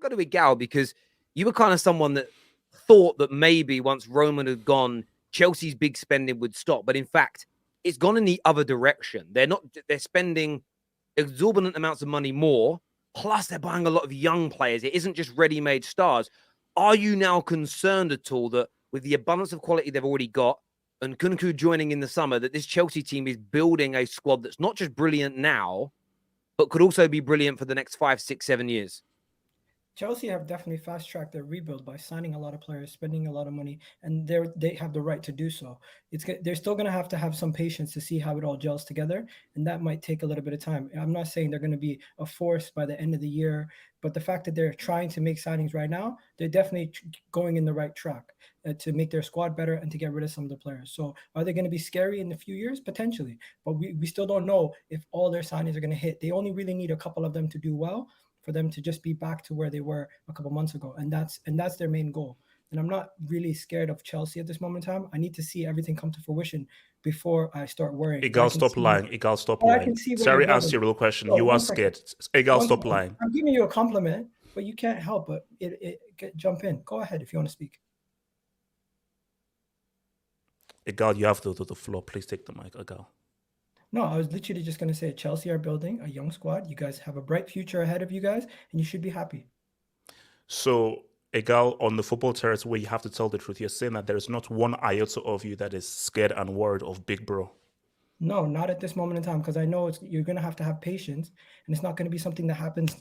to go to Igal because you were kind of someone that thought that maybe once Roman had gone, Chelsea's big spending would stop. But in fact, it's gone in the other direction. They're spending exorbitant amounts of money more, plus they're buying a lot of young players. It isn't just ready-made stars. Are you now concerned at all that with the abundance of quality they've already got and Kunku joining in the summer, that this Chelsea team is building a squad that's not just brilliant now, but could also be brilliant for the next 5, 6, 7 years? Chelsea have definitely fast-tracked their rebuild by signing a lot of players, spending a lot of money, and they have the right to do so. They're still going to have some patience to see how it all gels together, and that might take a little bit of time. I'm not saying they're going to be a force by the end of the year, but the fact that they're trying to make signings right now, they're definitely going in the right track to make their squad better and to get rid of some of the players. So are they going to be scary in a few years? Potentially, but we still don't know if all their signings are going to hit. They only really need a couple of them to do well for them to just be back to where they were a couple months ago. And that's their main goal. And I'm not really scared of Chelsea at this moment in time. I need to see everything come to fruition before I start worrying. Igal, stop lying. Igal, stop lying. Terry asked you a real question. You are scared. Igal, stop lying. I'm giving you a compliment, but you can't help but jump in. Go ahead if you want to speak. Igal, you have the floor. Please take the mic, Igal. No, I was literally just going to say Chelsea are building a young squad. You guys have a bright future ahead of you guys, and you should be happy. So, Igal, on the football terrace where you have to tell the truth, you're saying that there is not one iota of you that is scared and worried of Big Bro. No, not at this moment in time, because I know you're going to have patience, and it's not going to be something that happens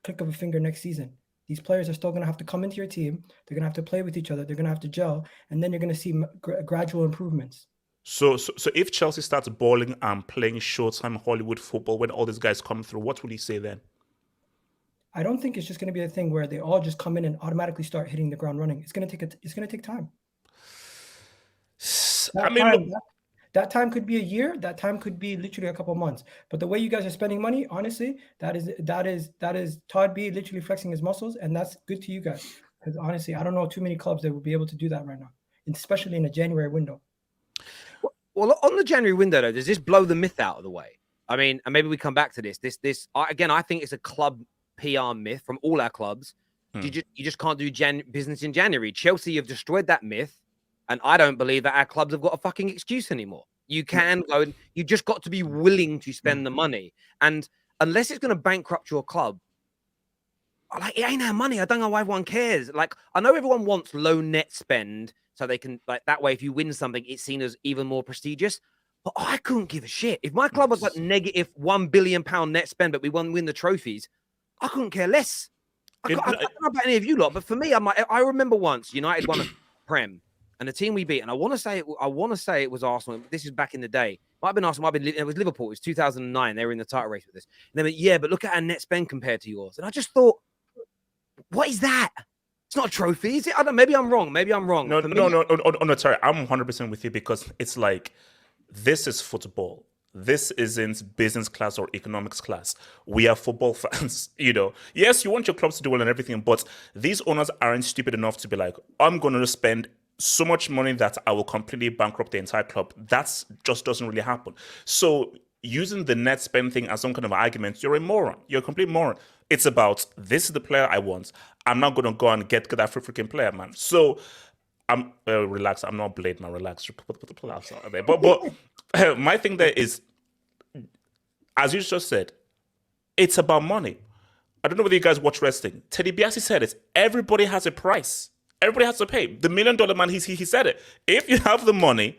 click of a finger next season. These players are still going to have to come into your team. They're going to have to play with each other. They're going to have to gel, and then you're going to see gradual improvements. So if Chelsea starts balling and playing Showtime Hollywood football when all these guys come through, what will you say then? I don't think it's just going to be a thing where they all just come in and automatically start hitting the ground running. It's going to take time. That time could be a year. That time could be literally a couple of months. But the way you guys are spending money, honestly, that is Todd B literally flexing his muscles, and that's good to you guys. Because honestly, I don't know too many clubs that will be able to do that right now, especially in a January window. Well, on the January window, though, does this blow the myth out of the way? I mean, and maybe we come back to this. Again, I think it's a club PR myth from all our clubs. You just can't do business in January. Chelsea have destroyed that myth, and I don't believe that our clubs have got a fucking excuse anymore. You can go, and you just got to be willing to spend the money. And unless it's going to bankrupt your club, like, it ain't our money. I don't know why everyone cares. Like, I know everyone wants low net spend, so they can, like, that way, if you win something, it's seen as even more prestigious. But I couldn't give a shit. If my club was like negative £1 billion net spend, but we win the trophies, I couldn't care less. I don't know about any of you lot, but for me, I remember once United won a Prem, and the team we beat, and I want to say it was Arsenal. This is back in the day. Might have been Arsenal. It was Liverpool. It was 2009. They were in the title race with this. And they went, yeah, but look at our net spend compared to yours. And I just thought, what is that? It's not a trophy, is it? I don't. Maybe I'm wrong. No, Terry, I'm 100% with you, because it's like, this is football. This isn't business class or economics class. We are football fans, Yes, you want your clubs to do well and everything, but these owners aren't stupid enough to be like, I'm going to spend so much money that I will completely bankrupt the entire club. That just doesn't really happen. So using the net spend thing as some kind of argument, you're a moron. You're a complete moron. It's about, this is the player I want. I'm not going to go and get that freaking player, man. So I'm relax. I'm not Blade, man. Relax. Put the playoffs out there. But my thing there is, as you just said, it's about money. I don't know whether you guys watch wrestling. Teddy DiBiase said it. Everybody has a price. Everybody has to pay. The $1 Million Man, he said it. If you have the money,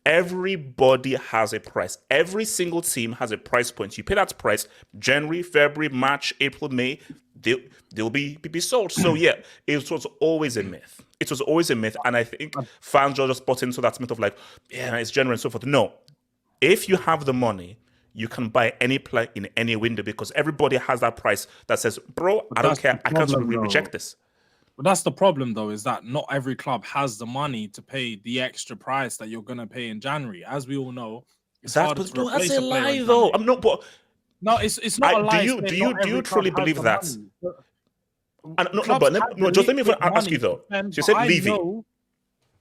everybody has a price. Every single team has a price point. You pay that price, January, February, March, April, May, they'll be sold. So yeah, it was always a myth. It was always a myth. And I think fans just bought into that myth of like, yeah, it's January and so forth. No. If you have the money, you can buy any player in any window, because everybody has that price that says, bro, I don't care. I can't reject this. But that's the problem, though, is that not every club has the money to pay the extra price that you're going to pay in January. As we all know, it's harder to replace a player in though. I'm not. But no, it's not a lie. Do you truly believe that? Just let me ask you though. So you said Levy.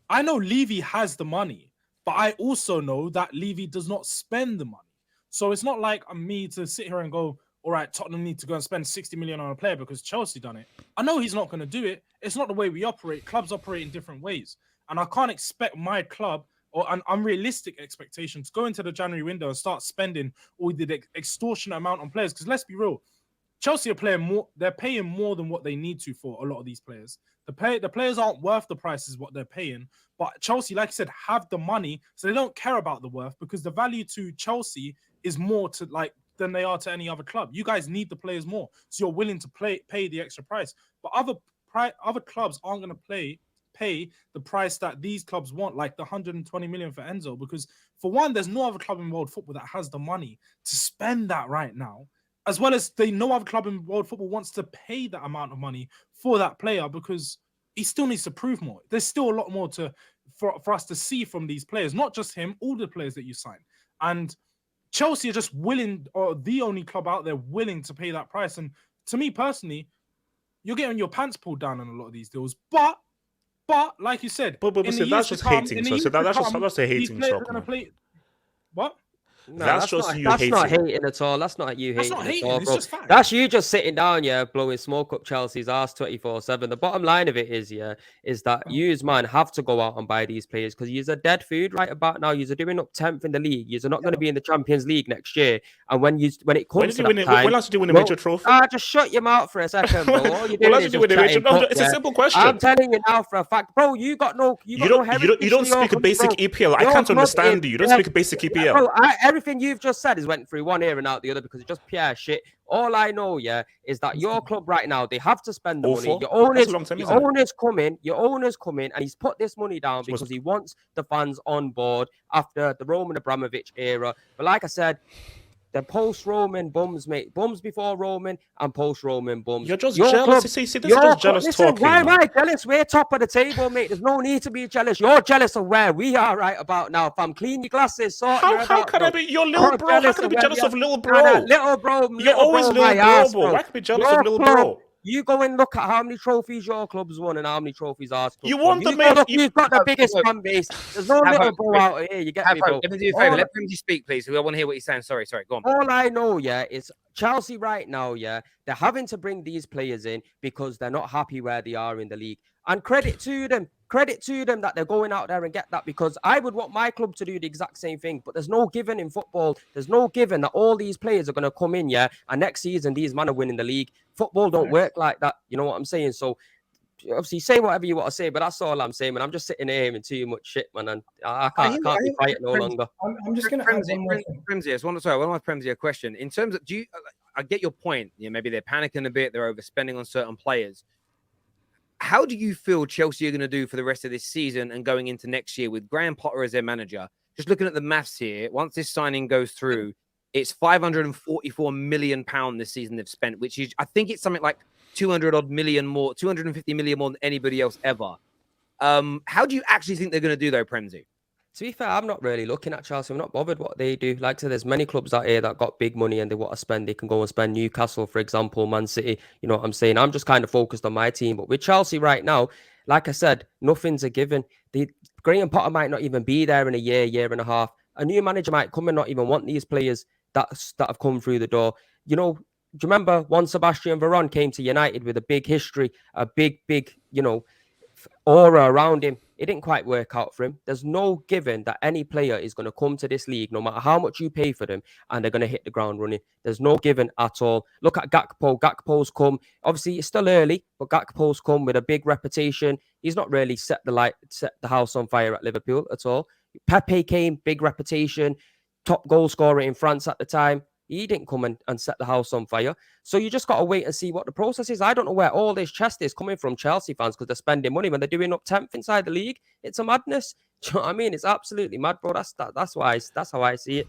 I know Levy has the money, but I also know that Levy does not spend the money. So it's not like me to sit here and go, all right, Tottenham need to go and spend 60 million on a player because Chelsea done it. I know he's not going to do it. It's not the way we operate. Clubs operate in different ways. And I can't expect my club or an unrealistic expectation to go into the January window and start spending all the extortionate amount on players. Because let's be real, Chelsea are playing more. They're paying more than what they need to for a lot of these players. The players aren't worth the prices what they're paying. But Chelsea, like I said, have the money, so they don't care about the worth because the value to Chelsea is more to than they are to any other club. You guys need the players more, so you're willing to pay the extra price. But other clubs aren't going to pay the price that these clubs want, like the 120 million for Enzo, because for one, there's no other club in world football that has the money to spend that right now, as well as no other club in world football wants to pay that amount of money for that player because he still needs to prove more. There's still a lot more for us to see from these players, not just him, all the players that you sign. And Chelsea are just willing, or the only club out there willing to pay that price. And to me personally, you're getting your pants pulled down on a lot of these deals. But like you said, but that's just hating. So that's a hating talk. What? No, that's just you that's hating. not hating at all. That's not you hating at all, it's bro. just fact. That's you just sitting down, blowing smoke up Chelsea's arse 24/7. The bottom line of it is that yous, man, have to go out and buy these players because you're dead food right about now. You're doing up 10th in the league. You're not going to be in the Champions League next year. And when it comes to that time, when last did you win a major trophy? Just shut your mouth for a second, bro. All you're doing is it's a simple question. I'm telling you now for a fact, bro. You don't speak a basic EPL. I can't understand you. You don't speak a basic EPL. Bro, everything you've just said is went through one ear and out the other because it's just pure shit. All I know, is that your club right now, they have to spend the money. Your owner's coming, and he's put this money down because he wants the fans on board after the Roman Abramovich era. But like I said, the post-Roman bums, mate. Bums before Roman and post-Roman bums. You're just jealous. This is just jealous talking. Why am I jealous? We're top of the table, mate. There's no need to be jealous. You're jealous of where we are right about now, fam. Clean your glasses. How can I be your little bro? How can I be jealous of little bro? Little bro. You're always little bro, bro. Why can I be jealous of little bro? You go and look at how many trophies your club's won and how many trophies ours club's won. You've got the biggest fan base. There's no little bro out here. You get me, bro? Let me do you a favor. Let Primsy speak, please. I want to hear what he's saying. Sorry. Go on. All I know, is Chelsea right now, they're having to bring these players in because they're not happy where they are in the league. And credit to them that they're going out there and get that, because I would want my club to do the exact same thing. But there's no given in football. There's no given that all these players are going to come in, and next season these men are winning the league. Football don't work like that. You know what I'm saying? So obviously say whatever you want to say, but that's all I'm saying, man. I'm just sitting here hearing too much shit, man, and I can't be quiet no longer. I'm just going to add one more thing. Primsy, I want to ask Primsy a question. In terms of, I get your point. Maybe they're panicking a bit. They're overspending on certain players. How do you feel Chelsea are going to do for the rest of this season and going into next year with Graham Potter as their manager? Just looking at the maths here, once this signing goes through, it's £544 million this season they've spent, which is, I think it's something like 250 million more than anybody else ever. How do you actually think they're going to do though, Premsy? To be fair, I'm not really looking at Chelsea. I'm not bothered what they do. Like I said, there's many clubs out here that got big money and they want to spend. They can go and spend. Newcastle, for example, Man City. You know what I'm saying? I'm just kind of focused on my team. But with Chelsea right now, like I said, nothing's a given. Graham Potter might not even be there in a year and a half. A new manager might come and not even want these players that have come through the door. You know, do you remember when Sebastian Veron came to United with a big history, a big, aura around him? It didn't quite work out for him. There's no given that any player is going to come to this league, no matter how much you pay for them, and they're going to hit the ground running. There's no given at all. Look at Gakpo. Gakpo's come. Obviously, it's still early, but Gakpo's come with a big reputation. He's not really set the house on fire at Liverpool at all. Pepe came, big reputation, top goal scorer in France at the time. He didn't come and set the house on fire. So you just got to wait and see what the process is. I don't know where all this chest is coming from Chelsea fans because they're spending money when they're doing up 10th inside the league. It's a madness. Do you know what I mean? It's absolutely mad, bro. That's how I see it.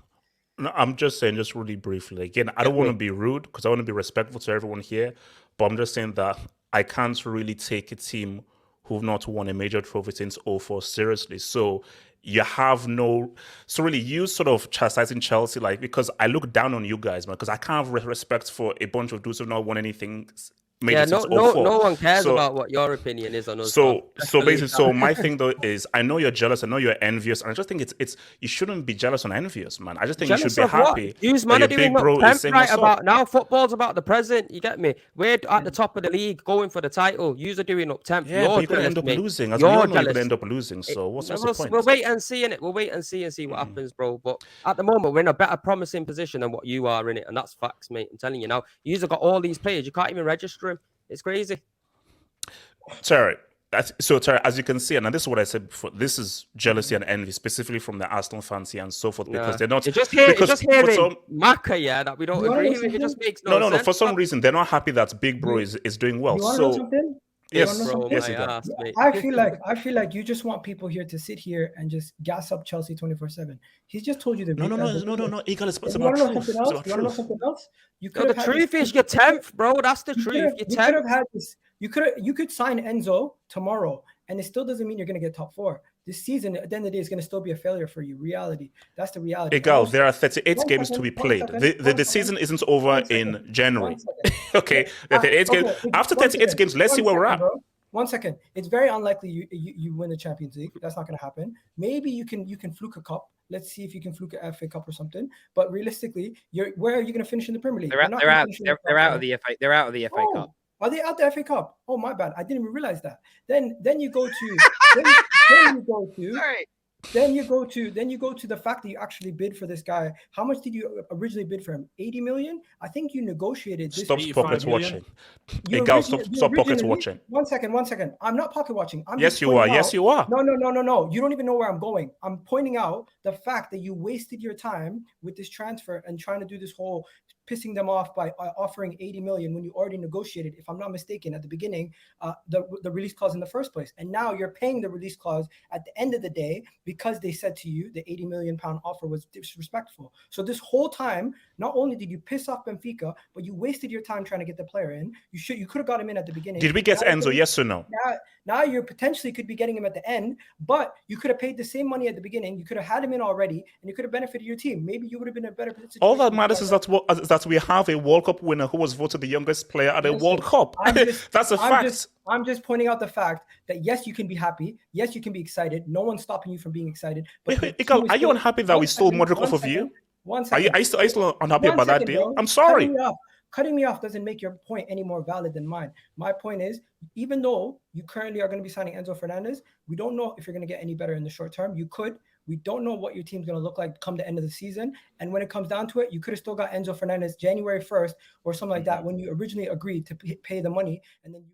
No, I'm just saying, just really briefly. Again, I don't want to be rude because I want to be respectful to everyone here. But I'm just saying that I can't really take a team who've not won a major trophy since 2004 seriously. So you have so really you sort of chastising Chelsea, because I look down on you guys, man, because I can't have respect for a bunch of dudes who've not won anything made Yeah, it since no 04. one cares So- about what your opinion is on us. So Let's so believe basically, that. so my thing though is, I know you're jealous, I know you're envious, and I just think it's you shouldn't be jealous and envious, man. I just think you Jealous should be of what? happy Use that man your are doing big bro up is saying right what's up. about now. Football's about the present. You get me? We're at the top of the league, going for the title. Yous are doing up 10th. Yeah, You're but you're gonna jealous, end up mate. losing. As we You're all know, you're jealous. gonna end up losing. So what's the point? We'll wait and see in it. We'll wait and see what happens, bro. But at the moment, we're in a better promising position than what you are in it, and that's facts, mate. I'm telling you now. You've got all these players. You can't even register them. It's crazy. Terry, Terry, as you can see, and this is what I said before, this is jealousy and envy, specifically from the Arsenal fans here and so forth, because they're not. You're just because hearing for some, Maka, yeah, that we don't You wanna agree know with. It just something? makes no. sense. For some reason, they're not happy that Big Bro is doing well. You want to know So something? yes, You wanna know Bro, yes, my you can. ass, mate. I feel like you just want people here to sit here and just gas up Chelsea 24/7. He's just told you the No. Eagle, it's You about want to know truth. something It's else? about You want to know truth. something else? You No, could the have had truth this- is you're 10th, bro. That's the you truth. could have- You're you could have 10th. had this. You could sign Enzo tomorrow, and it still doesn't mean you're going to get top 4. This season, at the end of the day, is going to still be a failure for you. Reality. That's the reality. Egal, there are 38 One games to second, be one played. second, The one season second, isn't over one in second, January. one second. Okay, the 38 games. Okay, After one 38 second, games, let's see one where we're second, at. bro. 1 second. It's very unlikely you win the Champions League. That's not going to happen. Maybe you can fluke a cup. Let's see if you can fluke a FA Cup or something. But realistically, where are you going to finish in the Premier League? They're not out. gonna finish in the They're top out four. of the FA. They're out of the FA Oh, Cup. are they out the FA Cup? Oh, my bad. I didn't even realize that. Then you go to then you go to Sorry. then you go to the fact that you actually bid for this guy. How much did you originally bid for him? 80 million? I think you negotiated this. Stop 85 pocket million. watching. you Egal, originally- stop you pocket originally- watching. 1 second. I'm not pocket watching. I'm Yes, just you are. pointing Yes, out- you are. No. You don't even know where I'm going. I'm pointing out the fact that you wasted your time with this transfer and trying to do this whole pissing them off by offering 80 million when you already negotiated, if I'm not mistaken, at the beginning, the release clause in the first place. And now you're paying the release clause at the end of the day because they said to you the 80 million pound offer was disrespectful. So this whole time, not only did you piss off Benfica, but you wasted your time trying to get the player in. You could have got him in at the beginning. Did we get Now Enzo? you're- Yes or no? Now you potentially could be getting him at the end, but you could have paid the same money at the beginning. You could have had him in already, and you could have benefited your team. Maybe you would have been in a better situation. All that matters is that we have a World Cup winner who was voted the youngest player at a Listen, World Cup. That's a fact. I'm just pointing out the fact that yes, you can be happy. Yes, you can be excited. No one's stopping you from being excited. But the Egal, team is are you still- unhappy that we stole Modric off of you? 1 Are second. you still unhappy One about that second, deal? bro. I'm sorry. Cutting me off doesn't make your point any more valid than mine. My point is, even though you currently are going to be signing Enzo Fernandez, we don't know if you're going to get any better in the short term. You could. We don't know what your team's going to look like come the end of the season. And when it comes down to it, you could have still got Enzo Fernandez January 1st or something like that when you originally agreed to pay the money. And then you